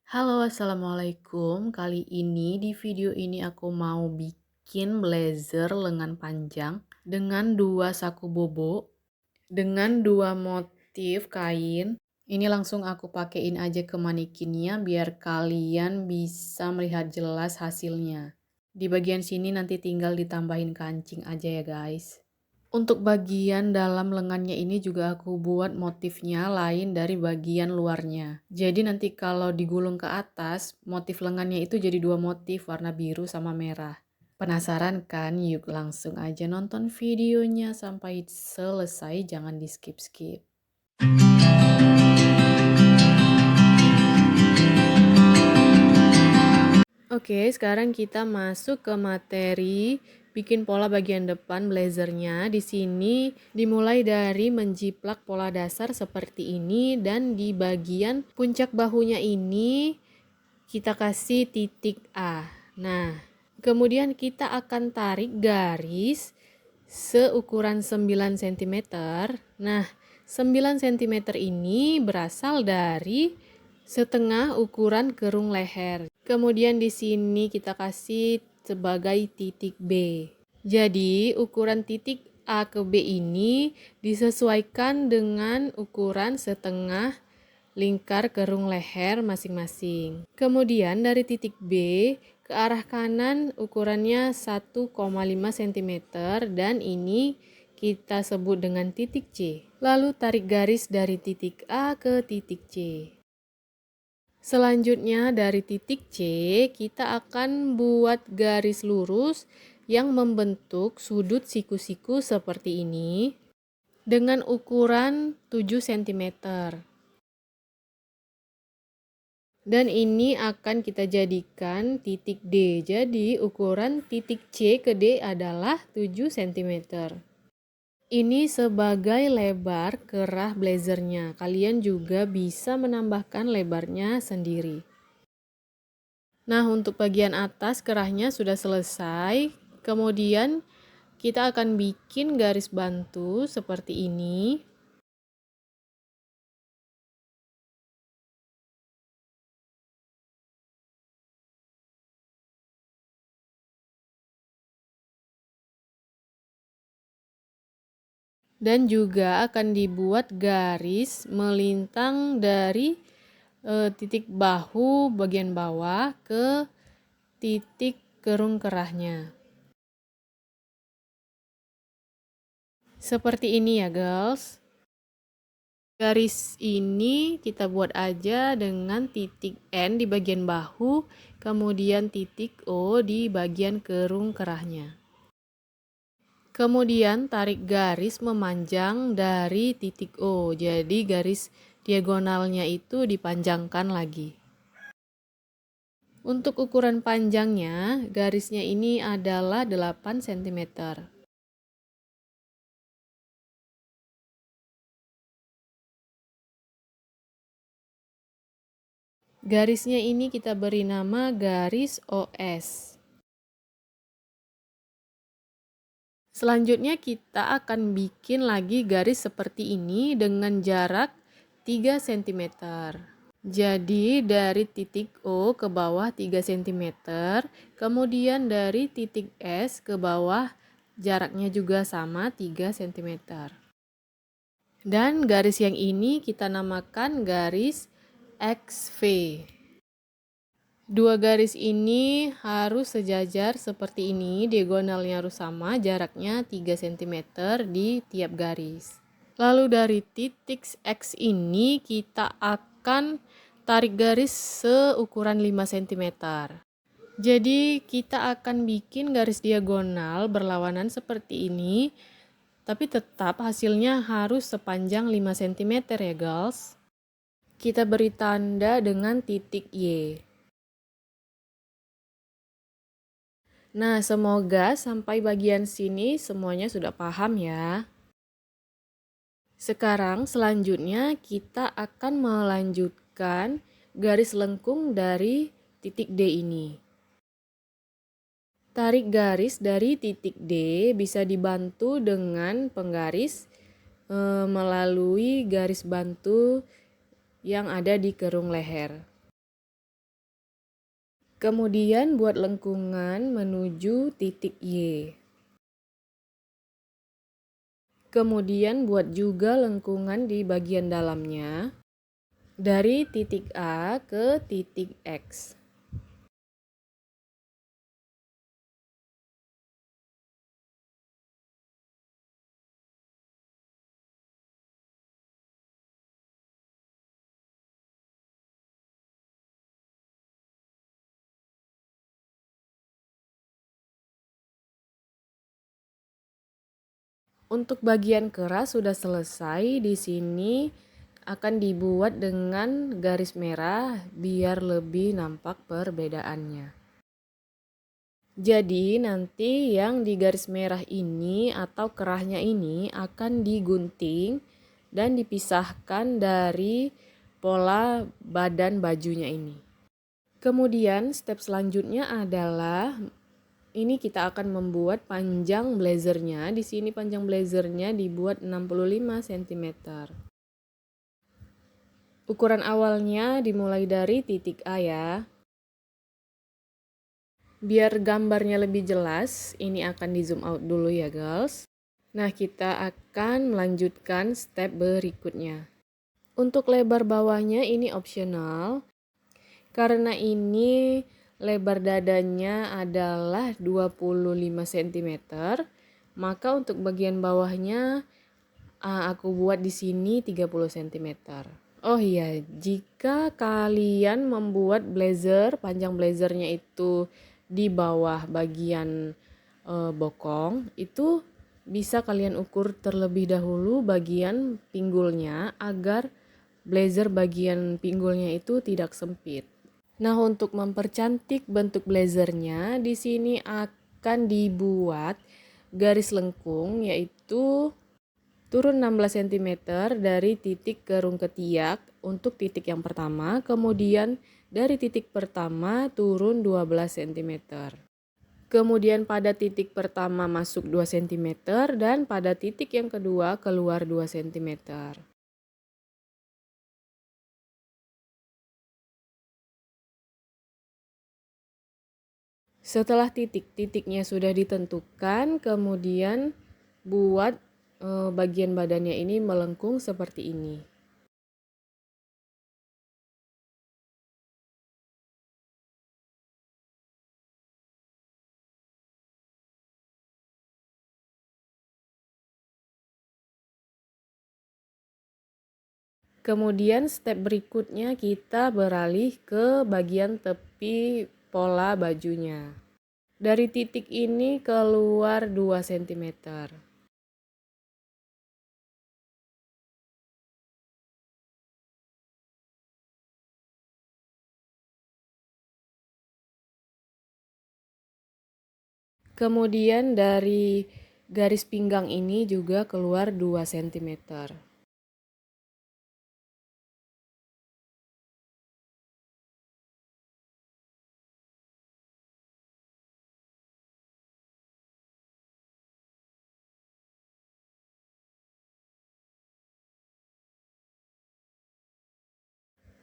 Halo, assalamualaikum. Kali ini di video ini aku mau bikin blazer lengan panjang dengan dua saku bobo, dengan dua motif kain. Ini langsung aku pakein aja ke manekinnya biar kalian bisa melihat jelas hasilnya. Di bagian sini nanti tinggal ditambahin kancing aja ya guys. Untuk bagian dalam lengannya ini juga aku buat motifnya lain dari bagian luarnya. Jadi nanti kalau digulung ke atas, motif lengannya itu jadi dua motif warna biru sama merah. Penasaran kan? Yuk langsung aja nonton videonya sampai selesai, jangan di skip-skip. Oke, sekarang kita masuk ke materi bikin pola bagian depan blazernya. Di sini dimulai dari menjiplak pola dasar seperti ini dan di bagian puncak bahunya ini kita kasih titik A. Nah, kemudian kita akan tarik garis seukuran 9 cm. Nah, 9 cm ini berasal dari setengah ukuran kerung leher. Kemudian di sini kita kasih sebagai titik B. Jadi ukuran titik A ke B ini disesuaikan dengan ukuran setengah lingkar kerung leher masing-masing. Kemudian dari titik B ke arah kanan ukurannya 1,5 cm dan ini kita sebut dengan titik C. Lalu tarik garis dari titik A ke titik C. Selanjutnya dari titik C kita akan buat garis lurus yang membentuk sudut siku-siku seperti ini dengan ukuran 7 cm. Dan ini akan kita jadikan titik D. Jadi ukuran titik C ke D adalah 7 cm. Ini sebagai lebar kerah blazernya. Kalian juga bisa menambahkan lebarnya sendiri. Nah, untuk bagian atas kerahnya sudah selesai. Kemudian kita akan bikin garis bantu seperti ini. Dan juga akan dibuat garis melintang dari titik bahu bagian bawah ke titik kerung kerahnya. Seperti ini ya girls. Garis ini kita buat aja dengan titik N di bagian bahu, kemudian titik O di bagian kerung kerahnya. Kemudian tarik garis memanjang dari titik O, jadi garis diagonalnya itu dipanjangkan lagi. Untuk ukuran panjangnya, garisnya ini adalah 8 cm. Garisnya ini kita beri nama garis OS. Selanjutnya kita akan bikin lagi garis seperti ini dengan jarak 3 cm. Jadi dari titik O ke bawah 3 cm, kemudian dari titik S ke bawah jaraknya juga sama 3 cm. Dan garis yang ini kita namakan garis XV. Dua garis ini harus sejajar seperti ini, diagonalnya harus sama, jaraknya 3 cm di tiap garis. Lalu dari titik X ini kita akan tarik garis seukuran 5 cm. Jadi kita akan bikin garis diagonal berlawanan seperti ini, tapi tetap hasilnya harus sepanjang 5 cm ya guys. Kita beri tanda dengan titik Y. Nah, semoga sampai bagian sini semuanya sudah paham ya. Sekarang selanjutnya kita akan melanjutkan garis lengkung dari titik D ini. Tarik garis dari titik D bisa dibantu dengan penggaris melalui garis bantu yang ada di kerung leher. Kemudian buat lengkungan menuju titik Y. Kemudian buat juga lengkungan di bagian dalamnya dari titik A ke titik X. Untuk bagian keras sudah selesai. Di sini akan dibuat dengan garis merah biar lebih nampak perbedaannya. Jadi nanti yang di garis merah ini atau kerahnya ini akan digunting dan dipisahkan dari pola badan bajunya ini. Kemudian step selanjutnya adalah ini kita akan membuat panjang blazernya. Di sini panjang blazernya dibuat 65 cm. Ukuran awalnya dimulai dari titik A ya. Biar gambarnya lebih jelas, ini akan di zoom out dulu ya girls. Nah, kita akan melanjutkan step berikutnya. Untuk lebar bawahnya ini opsional. Karena ini lebar dadanya adalah 25 cm, maka untuk bagian bawahnya aku buat di sini 30 cm. Oh iya, jika kalian membuat blazer, panjang blazernya itu di bawah bagian bokong, itu bisa kalian ukur terlebih dahulu bagian pinggulnya agar blazer bagian pinggulnya itu tidak sempit. Nah, untuk mempercantik bentuk blazernya, di sini akan dibuat garis lengkung yaitu turun 16 cm dari titik kerung ketiak untuk titik yang pertama, kemudian dari titik pertama turun 12 cm. Kemudian pada titik pertama masuk 2 cm dan pada titik yang kedua keluar 2 cm. Setelah titik-titiknya sudah ditentukan, kemudian buat bagian badannya ini melengkung seperti ini. Kemudian step berikutnya kita beralih ke bagian tepi pola bajunya. Dari titik ini keluar 2 cm. Kemudian dari garis pinggang ini juga keluar 2 cm.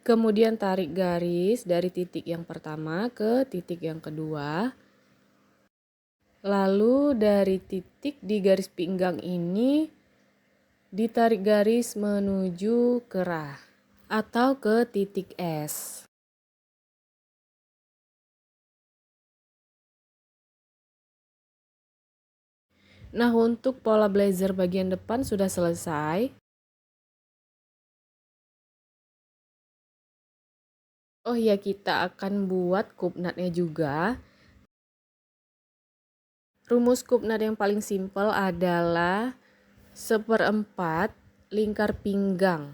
Kemudian tarik garis dari titik yang pertama ke titik yang kedua. Lalu dari titik di garis pinggang ini ditarik garis menuju kerah atau ke titik S. Nah, untuk pola blazer bagian depan sudah selesai. Oh iya, kita akan buat kupnatnya juga. Rumus kupnat yang paling simpel adalah 1/4 lingkar pinggang.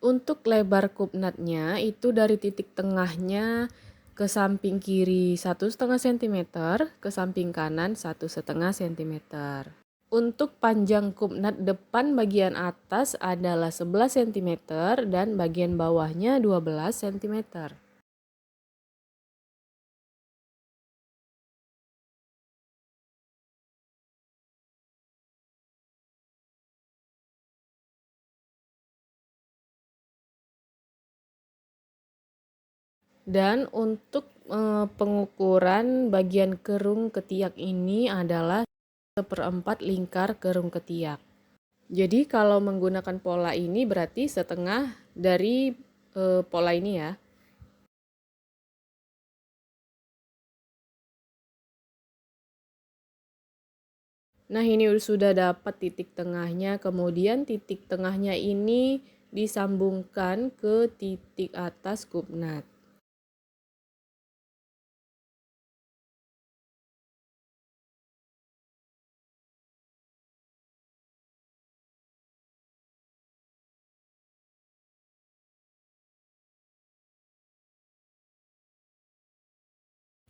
Untuk lebar kupnatnya itu dari titik tengahnya ke samping kiri 1,5 cm, ke samping kanan 1,5 cm. Untuk panjang kupnat depan bagian atas adalah 11 cm dan bagian bawahnya 12 cm. Dan untuk pengukuran bagian kerung ketiak ini adalah 1/4 lingkar kerung ketiak. Jadi kalau menggunakan pola ini berarti setengah dari pola ini ya. Nah, ini sudah dapat titik tengahnya. Kemudian titik tengahnya ini disambungkan ke titik atas kupnat.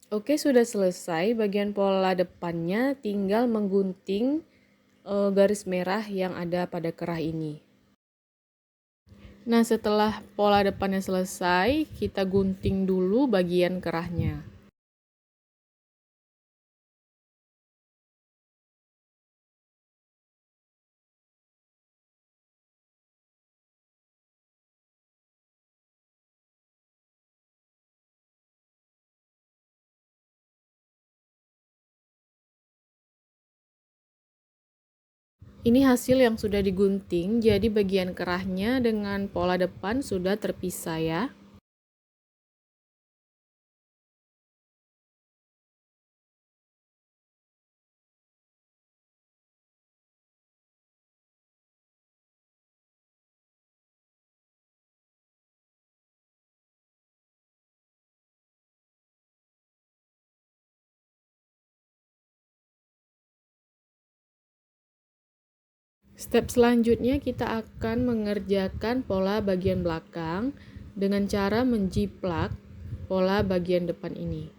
Oke, sudah selesai. Bagian pola depannya tinggal menggunting garis merah yang ada pada kerah ini. Nah, setelah pola depannya selesai, kita gunting dulu bagian kerahnya. Ini hasil yang sudah digunting, jadi bagian kerahnya dengan pola depan sudah terpisah ya. Step selanjutnya kita akan mengerjakan pola bagian belakang dengan cara menjiplak pola bagian depan ini.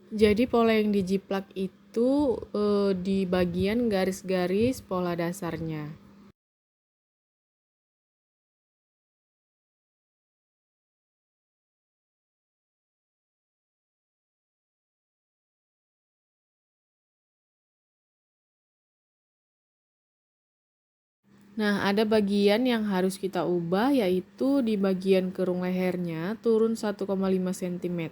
Jadi pola yang dijiplak itu di bagian garis-garis pola dasarnya. Nah, ada bagian yang harus kita ubah yaitu di bagian kerung lehernya turun 1,5 cm.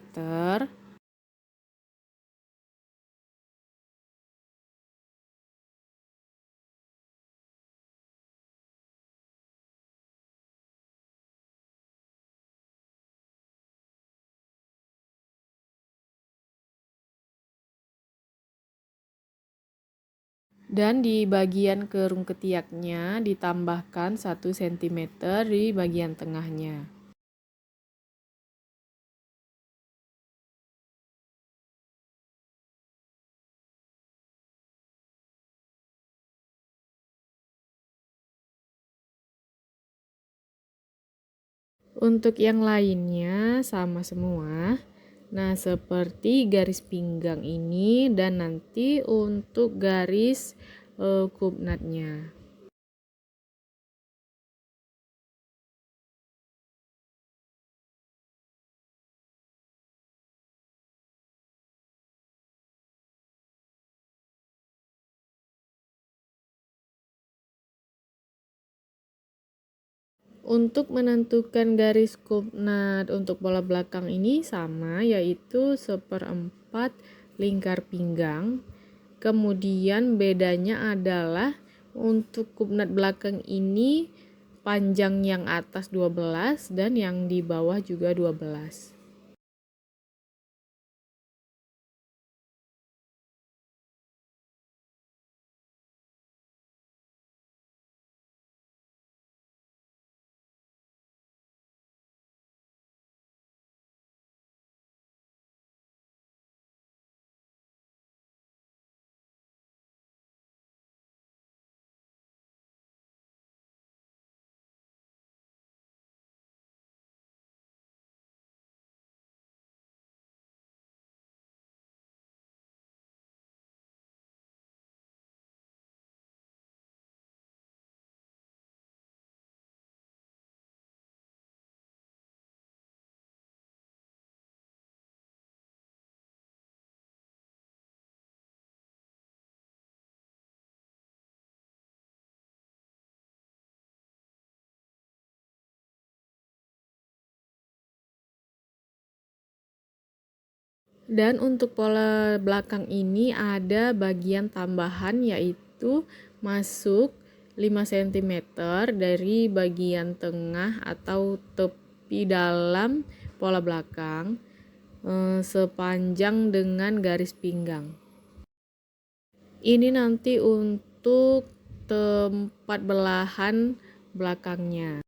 Dan di bagian kerung ketiaknya ditambahkan 1 cm di bagian tengahnya. Untuk yang lainnya sama semua. Nah, seperti garis pinggang ini dan nanti untuk garis kupnatnya. Untuk menentukan garis kupnat untuk bola belakang ini sama, yaitu 1/4 lingkar pinggang. Kemudian bedanya adalah untuk kupnat belakang ini panjang yang atas 12 dan yang di bawah juga 12. Dan untuk pola belakang ini ada bagian tambahan, yaitu masuk 5 cm dari bagian tengah atau tepi dalam pola belakang sepanjang dengan garis pinggang. Ini nanti untuk tempat belahan belakangnya.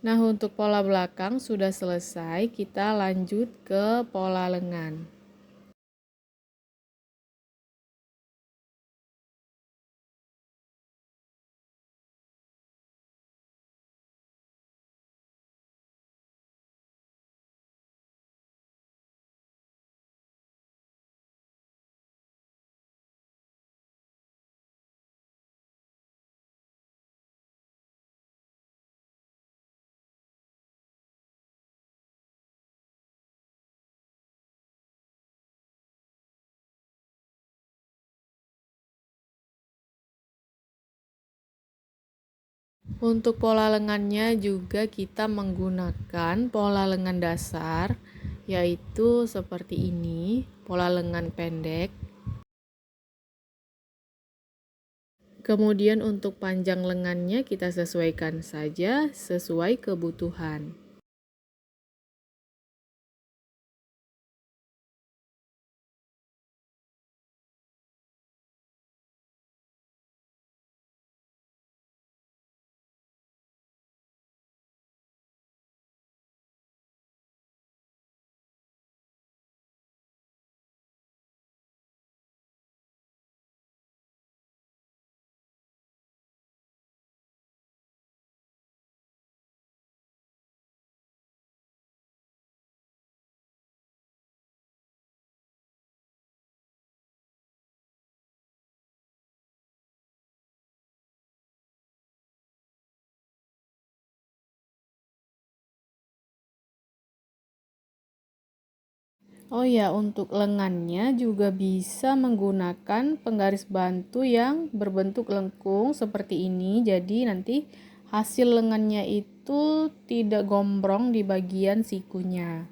Nah, untuk pola belakang sudah selesai, kita lanjut ke pola lengan. Untuk pola lengannya juga kita menggunakan pola lengan dasar, yaitu seperti ini, pola lengan pendek. Kemudian untuk panjang lengannya kita sesuaikan saja sesuai kebutuhan. Oh ya, untuk lengannya juga bisa menggunakan penggaris bantu yang berbentuk lengkung seperti ini. Jadi nanti hasil lengannya itu tidak gombrong di bagian sikunya.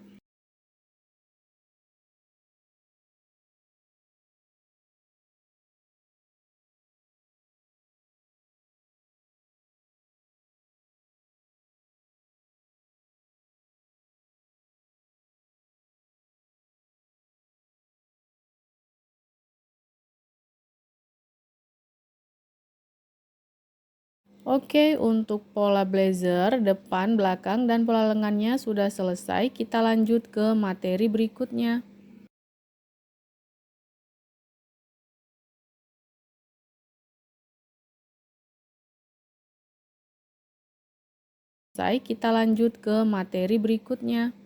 Oke, untuk pola blazer depan, belakang, dan pola lengannya sudah selesai. Kita lanjut ke materi berikutnya. Kita lanjut ke materi berikutnya.